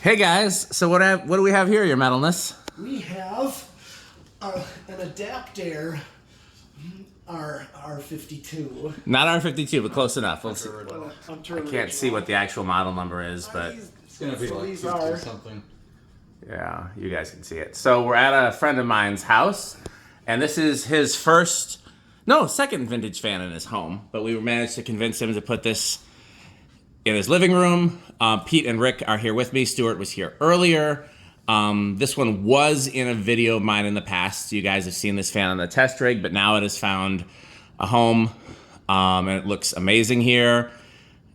Hey guys, so what do we have here, your metalness? We have an Adaptair R52. Not R52, but close enough. We'll see. I Can't see what the actual model number is, but It's gonna be like 50 or something. yeah, you guys can see it. So we're at a friend of mine's house, and this is his second vintage fan in his home, but we managed to convince him to put this in his living room. Pete and Rick are here with me. Stuart was here earlier. This one was in a video of mine in the past. You guys have seen this fan on the test rig, but now it has found a home, and it looks amazing here.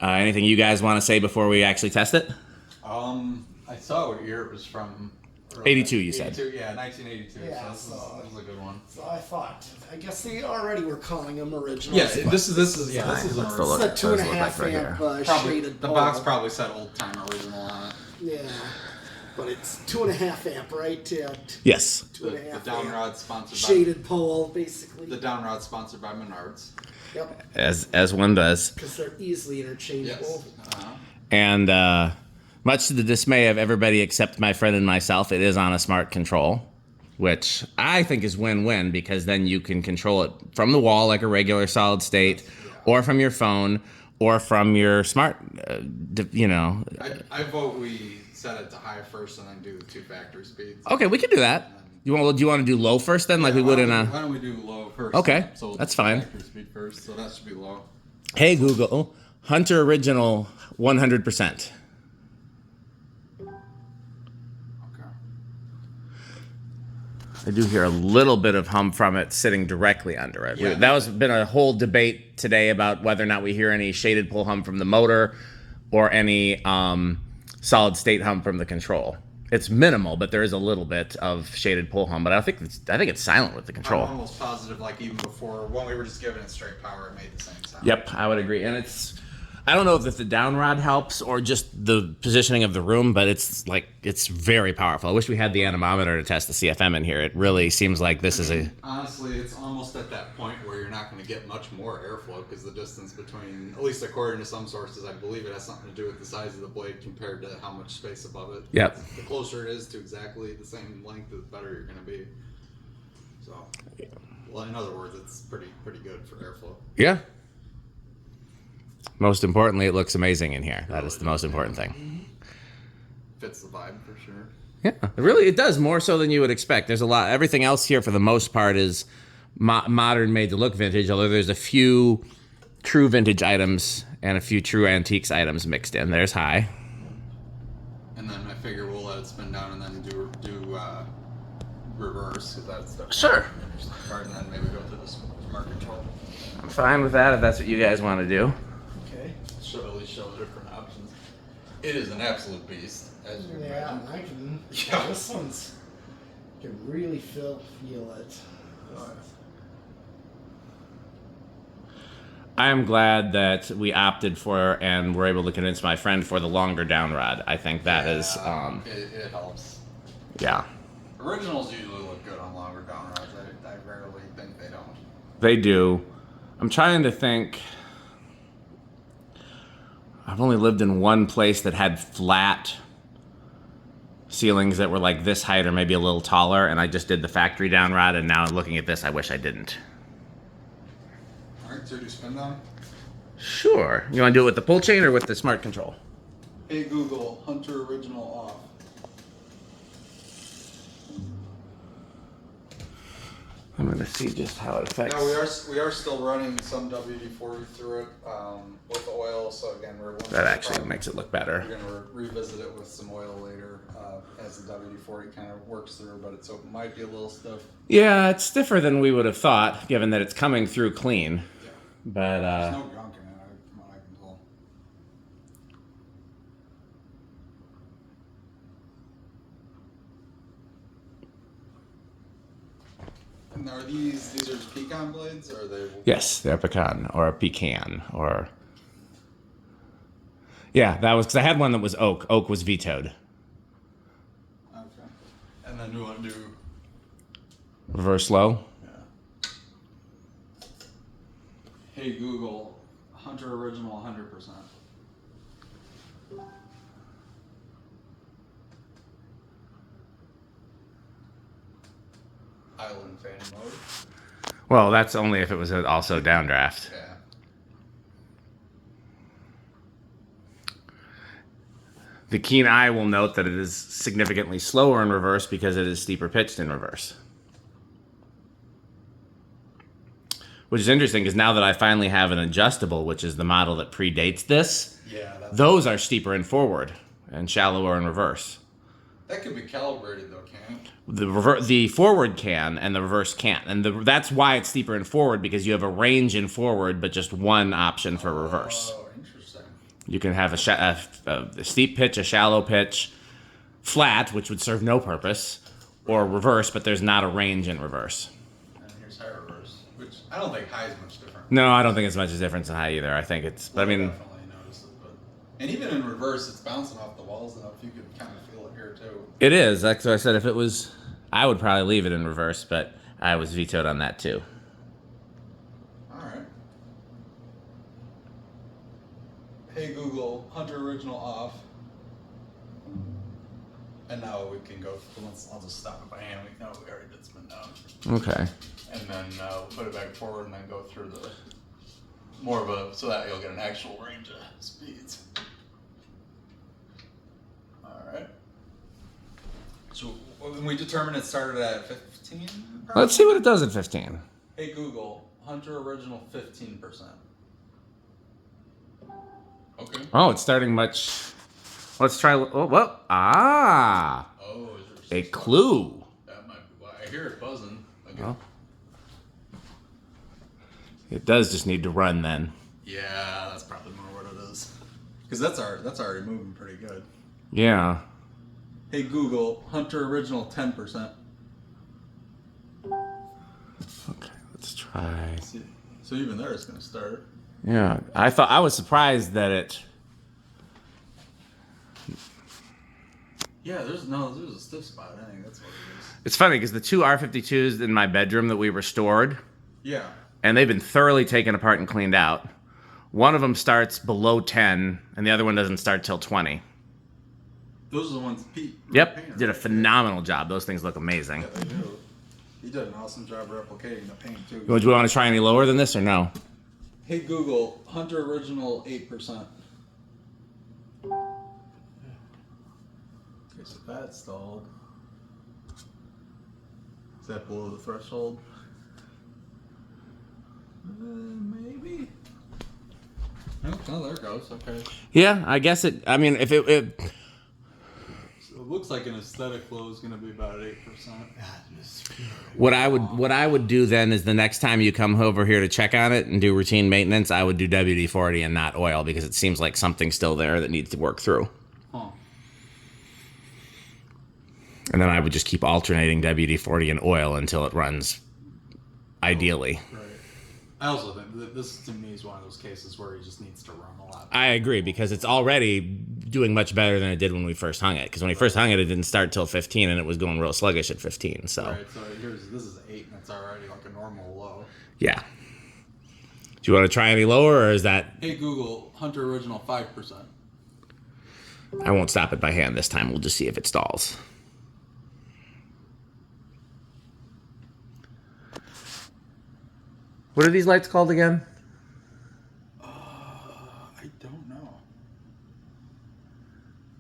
Anything you guys want to say before we actually test it? I saw what year it was from. 82, you said. 82, yeah, 1982. Yeah, so this is a good one. So I guess they already were calling them originals. Yeah, this is What's an the look? It's a What does it 2.5 look like right amp here? probably, shaded the pole. box probably said old time original on it. Yeah, but it's 2.5 amp, right? Yeah, Yes. 2.5 The down amp. rod sponsored Shaded pole, basically. by the down rod sponsored by Menards. Yep. As one does. Because they're easily interchangeable. Yes. And much to the dismay of everybody except my friend and myself, it is on a smart control, which I think is win-win, because then you can control it from the wall like a regular solid state, or from your phone, or from your smart, I vote we set it to high first and then do the 2 factory speeds. Okay, we can do that. Do you want to do low first then, like we would in a... Why don't we do low first? Okay, so that's the fine. Factory speed first, so that should be low. Hey Google, Hunter Original 100%. Okay. I do hear a little bit of hum from it sitting directly under it. Yeah. That was been a whole debate today about whether or not we hear any shaded pull hum from the motor or any solid state hum from the control. It's minimal, but there is a little bit of shaded pull hum. But I think it's silent with the control. I'm almost positive, like even before when we were just giving it straight power, it made the same sound. Yep, I would agree. And I don't know if the down rod helps or just the positioning of the room, but it's very powerful. I wish we had the anemometer to test the CFM in here. It really seems like this is a... Honestly, it's almost at that point where you're not going to get much more airflow because the distance between, at least according to some sources, I believe it has something to do with the size of the blade compared to how much space above it. Yep. The closer it is to exactly the same length, the better you're going to be. So, well, in other words, it's pretty good for airflow. Yeah. Most importantly, it looks amazing in here. That is the most important thing. Fits the vibe for sure. Yeah, it does, more so than you would expect. There's a lot. Everything else here, for the most part, is modern, made to look vintage. Although there's a few true vintage items and a few true antiques items mixed in. There's high. And then I figure we'll let it spin down and then do reverse, because that's the Sure. part, and then maybe go to the smart control. I'm fine with that if that's what you guys want to do. Okay. Should at least show the different options. It is an absolute beast, as you Yeah, imagine. I can. Yeah. This one's. You can really feel it. I am glad that we opted for and were able to convince my friend for the longer down rod. I think that is, It helps. yeah. Originals usually look good on longer down rods. I rarely think they don't. They do. I'm trying to think. I've only lived in one place that had flat ceilings that were like this height or maybe a little taller, and I just did the factory down rod, and now looking at this, I wish I didn't. Alright, so do spin down. Sure. You want to do it with the pull chain or with the smart control? Hey Google, Hunter Original off. I'm going to see just how it affects. Now we are still running some WD-40 through it with oil. So again, That actually makes it look better. We're gonna revisit it with some oil later as the WD-40 kind of works through, but it might be a little stiff. Yeah, it's stiffer than we would have thought, given that it's coming through clean. Yeah. But There's no gunk in it, from what I can tell. And are these are just Pecan blades, or are they? yes, they're pecan or a pecan or... Yeah, that was because I had one that was oak. Oak was vetoed. Okay. And then we want to do. Reverse low. Yeah. Hey Google, Hunter, original 100%. island fan mode. Well, that's only if it was also downdraft. Yeah. The keen eye will note that it is significantly slower in reverse because it is steeper pitched in reverse. Which is interesting because now that I finally have an adjustable, which is the model that predates this, those are steeper in forward and shallower in reverse. That could be calibrated though, can't it? The forward can and the reverse can't. And that's why it's steeper in forward, because you have a range in forward but just one option for reverse. Oh, interesting. You can have a steep pitch, a shallow pitch, flat, which would serve no purpose, or reverse, but there's not a range in reverse. And here's high reverse, which I don't think high is much different. No, I don't think it's much of a difference in high either. I think it's, but I mean, Definitely notice it, but and even in reverse, it's bouncing off the walls enough you could kind of feel it here too. it is. That's what I said. If it was, I would probably leave it in reverse, but I was vetoed on that too. All right. Hey Google, Hunter Original off. And now we can go. I'll just stop it by hand. We know we already did spin down. Okay. And then we'll put it back forward and then go through the more of a, so that you'll get an actual range of speeds. All right. So when we determined it started at 15. Let's see what it does at 15. Hey Google, Hunter Original 15%. Okay. Oh, it's starting much. Let's try. Oh, well. Ah. Oh, is A there clue. That might be why. I hear it buzzing. Okay. Well, it does just need to run then. Yeah, that's probably more what it is. Because that's already moving pretty good. Yeah. Hey Google, Hunter Original 10%. Okay, let's try. So even there it's going to start. Yeah, I was surprised that it. Yeah, there's a stiff spot. I think that's what it is. It's funny because the two R52s in my bedroom that we restored, Yeah. and they've been thoroughly taken apart and cleaned out. One of them starts below 10, and the other one doesn't start till 20. Those are the ones Pete. Yep, painted, did a right? phenomenal job. Those things look amazing. Yeah, they do. He did an awesome job replicating the paint too. Do you want to try any lower than this or no? Hey Google, Hunter Original 8%. Okay, so that's stalled. Is that below the threshold? Maybe. Oh, there it goes. Okay. Yeah, I guess it. I mean, if it So it looks like an aesthetic flow is going to be about 8%. what I would do then is the next time you come over here to check on it and do routine maintenance, I would do WD-40 and not oil, because it seems like something's still there that needs to work through. Huh. And then I would just keep alternating WD-40 and oil until it runs ideally. Right. I also think that this to me is one of those cases where he just needs to run a lot. I agree, because it's already doing much better than it did when we first hung it. Because when we first hung it, it didn't start till 15, and it was going real sluggish at 15. So Right, so this is 8, and it's already like a normal low. yeah. Do you want to try any lower, or is that? Hey Google, Hunter Original 5%. I won't stop it by hand this time. We'll just see if it stalls. What are these lights called again? I don't know.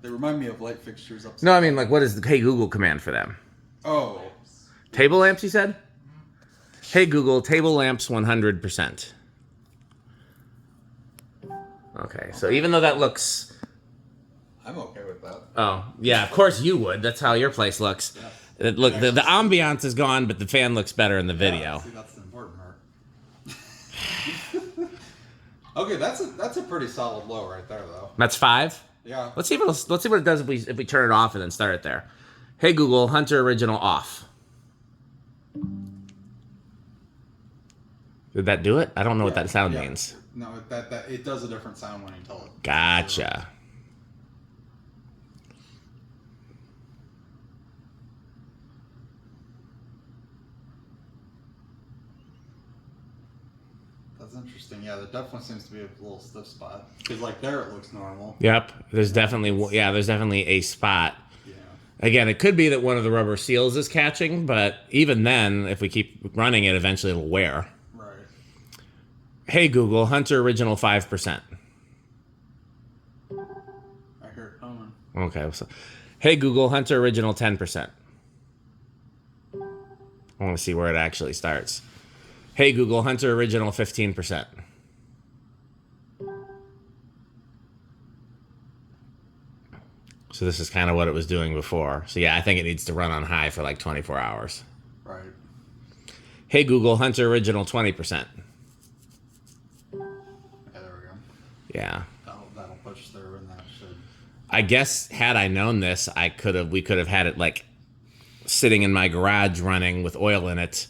They remind me of light fixtures upstairs. No, I mean, like, what is the Hey Google command for them? Oh. Table lamps, you said? Hey Google, table lamps 100%. Okay, so even though that looks... I'm okay with that. Oh, yeah, of course you would. That's how your place looks. Yeah. Look, the ambiance is gone, but the fan looks better in the video. Yeah, see, that's the important part. Okay, that's a pretty solid low right there, though. That's 5? Yeah. Let's see what it does if we turn it off and then start it there. Hey Google, Hunter Original off. Did that do it? I don't know what that sound means. No, that it does a different sound when you tell it. Gotcha. That's interesting. Yeah, there definitely seems to be a little stiff spot. Because like there it looks normal. Yep. There's definitely a spot. Yeah. Again, it could be that one of the rubber seals is catching, but even then, if we keep running it, eventually it'll wear. Right. Hey Google, Hunter Original 5%. I hear it coming. Okay, so hey Google, Hunter Original 10%. I want to see where it actually starts. Hey Google, Hunter Original 15%. So this is kind of what it was doing before. So yeah, I think it needs to run on high for like 24 hours. Right. Hey Google, Hunter Original 20%. Yeah, there we go. Yeah. That'll push through, and that should. I guess had I known this, we could have had it like sitting in my garage running with oil in it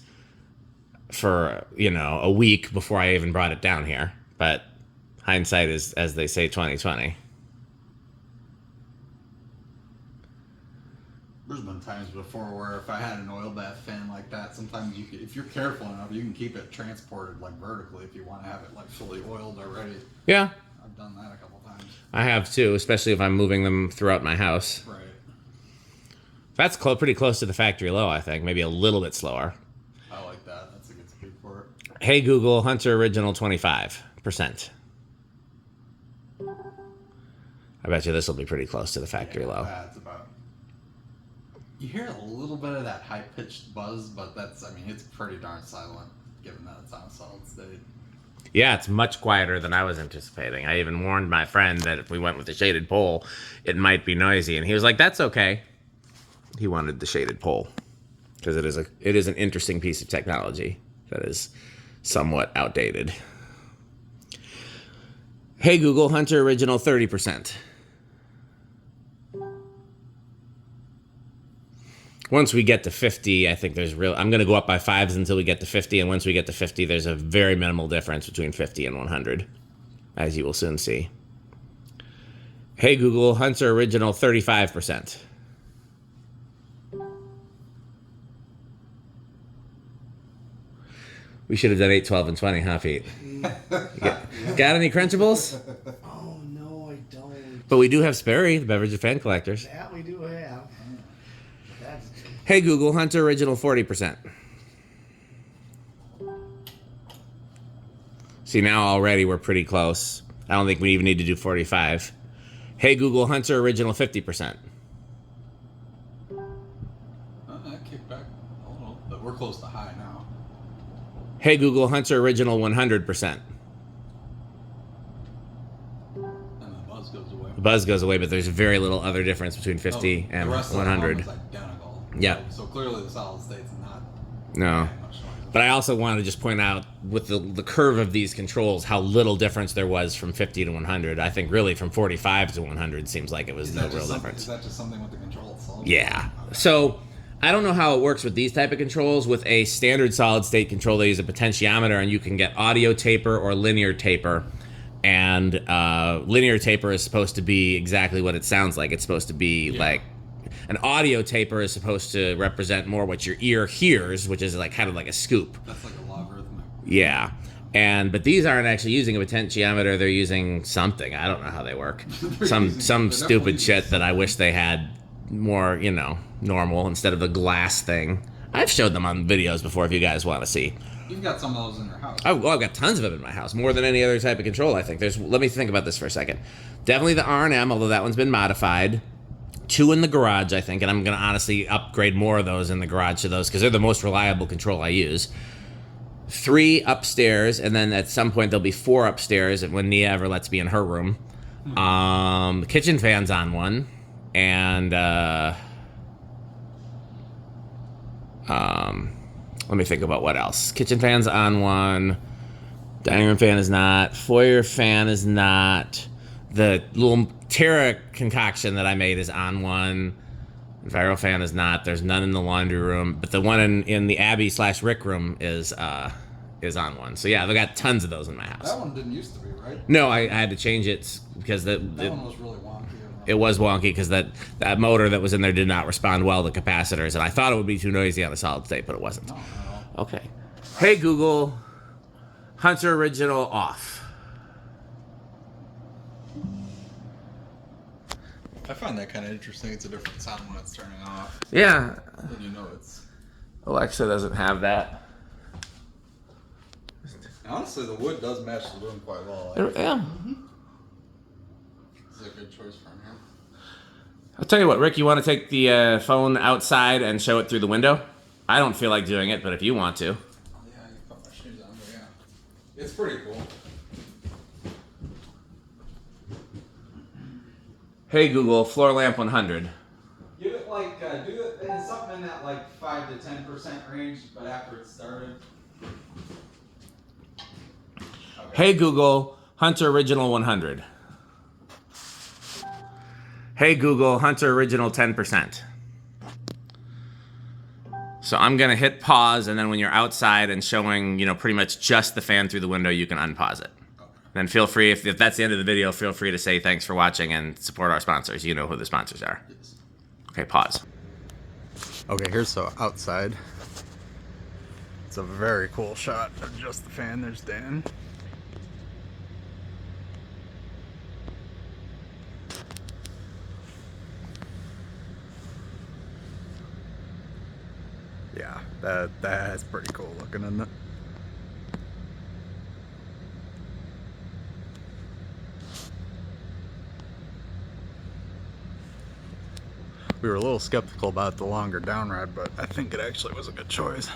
for, a week before I even brought it down here. But hindsight is, as they say, 2020. There's been times before where if I had an oil bath fan like that, sometimes if you're careful enough, you can keep it transported like vertically if you want to have it like fully oiled already. Yeah. I've done that a couple times. I have too, especially if I'm moving them throughout my house. Right. That's pretty close to the factory low, I think. Maybe a little bit slower. I like that. That's a good speed for it. Hey Google, Hunter Original 25%. I bet you this will be pretty close to the factory low. That's about. You hear a little bit of that high-pitched buzz, but it's pretty darn silent, given that it's on a solid state. Yeah, it's much quieter than I was anticipating. I even warned my friend that if we went with the shaded pole, it might be noisy, and he was like, "That's okay." He wanted the shaded pole because it is an interesting piece of technology that is somewhat outdated. Hey Google, Hunter Original 30%. Once we get to 50, I think I'm going to go up by 5s until we get to 50, and once we get to 50, there's a very minimal difference between 50 and 100, as you will soon see. Hey Google, Hunter Original 35%. We should have done 8, 12, and 20, huh, Pete? Got any Crunchables? Oh, no, I don't. But we do have Sperry, the beverage of fan collectors. That we do have. That's Hey Google, Hunter Original 40%. See, now already we're pretty close. I don't think we even need to do 45. Hey Google, Hunter Original 50%. Kick back. Oh, no. We're close to high now. Hey Google, Hunter Original 100%. And the buzz goes away. The buzz goes away, but there's very little other difference between 50 the and rest 100. Of the is identical. Yeah. So clearly the solid state's not No. much noise. But I also want to just point out with the curve of these controls how little difference there was from 50 to 100. I think really from 45 to 100 seems like it was no real difference. Is that just something with the control itself? Yeah. So I don't know how it works with these type of controls. With a standard solid state control, they use a potentiometer, and you can get audio taper or linear taper. And linear taper is supposed to be exactly what it sounds like. It's supposed to be like an audio taper is supposed to represent more what your ear hears, which is like kind of like a scoop. That's like a logarithmic. Yeah. But these aren't actually using a potentiometer. They're using something. I don't know how they work. Some stupid shit that I wish they had more, normal instead of the glass thing. I've showed them on videos before if you guys want to see. You've got some of those in your house. I've got tons of them in my house, more than any other type of control, I think. Let me think about this for a second. Definitely the R&M, although that one's been modified. 2 in the garage, I think, and I'm going to honestly upgrade more of those in the garage to those because they're the most reliable control I use. 3 upstairs, and then at some point there'll be 4 upstairs when Nia ever lets me in her room. Kitchen fan's on one, and let me think about what else. Kitchen fan's on one. Dining room fan is not. Foyer fan is not. The little Terra concoction that I made is on one. Viro fan is not. There's none in the laundry room, but the one in the Abby/Rick room is on one. So yeah, I've got tons of those in my house. That one didn't used to be, right? No, I had to change it because that one was really wonky. it was wonky because that motor that was in there did not respond well to capacitors, and I thought it would be too noisy on the solid state, but it wasn't. No. Okay. Hey Google, Hunter Original off. I find that kind of interesting. It's a different sound when it's turning off. Yeah. Then you know it's... Alexa doesn't have that. Honestly, the wood does match the room quite well. Yeah. This is a good choice for him here. I'll tell you what, Rick, you want to take the phone outside and show it through the window? I don't feel like doing it, but if you want to. Oh, yeah, I can put my shoes on, but yeah. It's pretty cool. Hey Google, floor lamp 100. Give it like, do it in something in that like 5 to 10% range, but after it started. Okay. Hey Google, Hunter Original 100. Hey Google, Hunter Original 10%. So I'm gonna hit pause, and then when you're outside and showing, you know, pretty much just the fan through the window, you can unpause it. Okay. Then feel free, if that's the end of the video, feel free to say thanks for watching and support our sponsors. You know who the sponsors are. Yes. Okay, pause. Okay, here's so outside. It's a very cool shot of just the fan. There's Dan. Yeah, that's pretty cool looking, isn't it? We were a little skeptical about the longer down rod, but I think it actually was a good choice.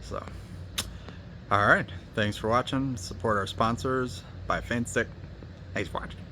So, alright, thanks for watching. Support our sponsors. Buy a fan stick. Thanks for watching.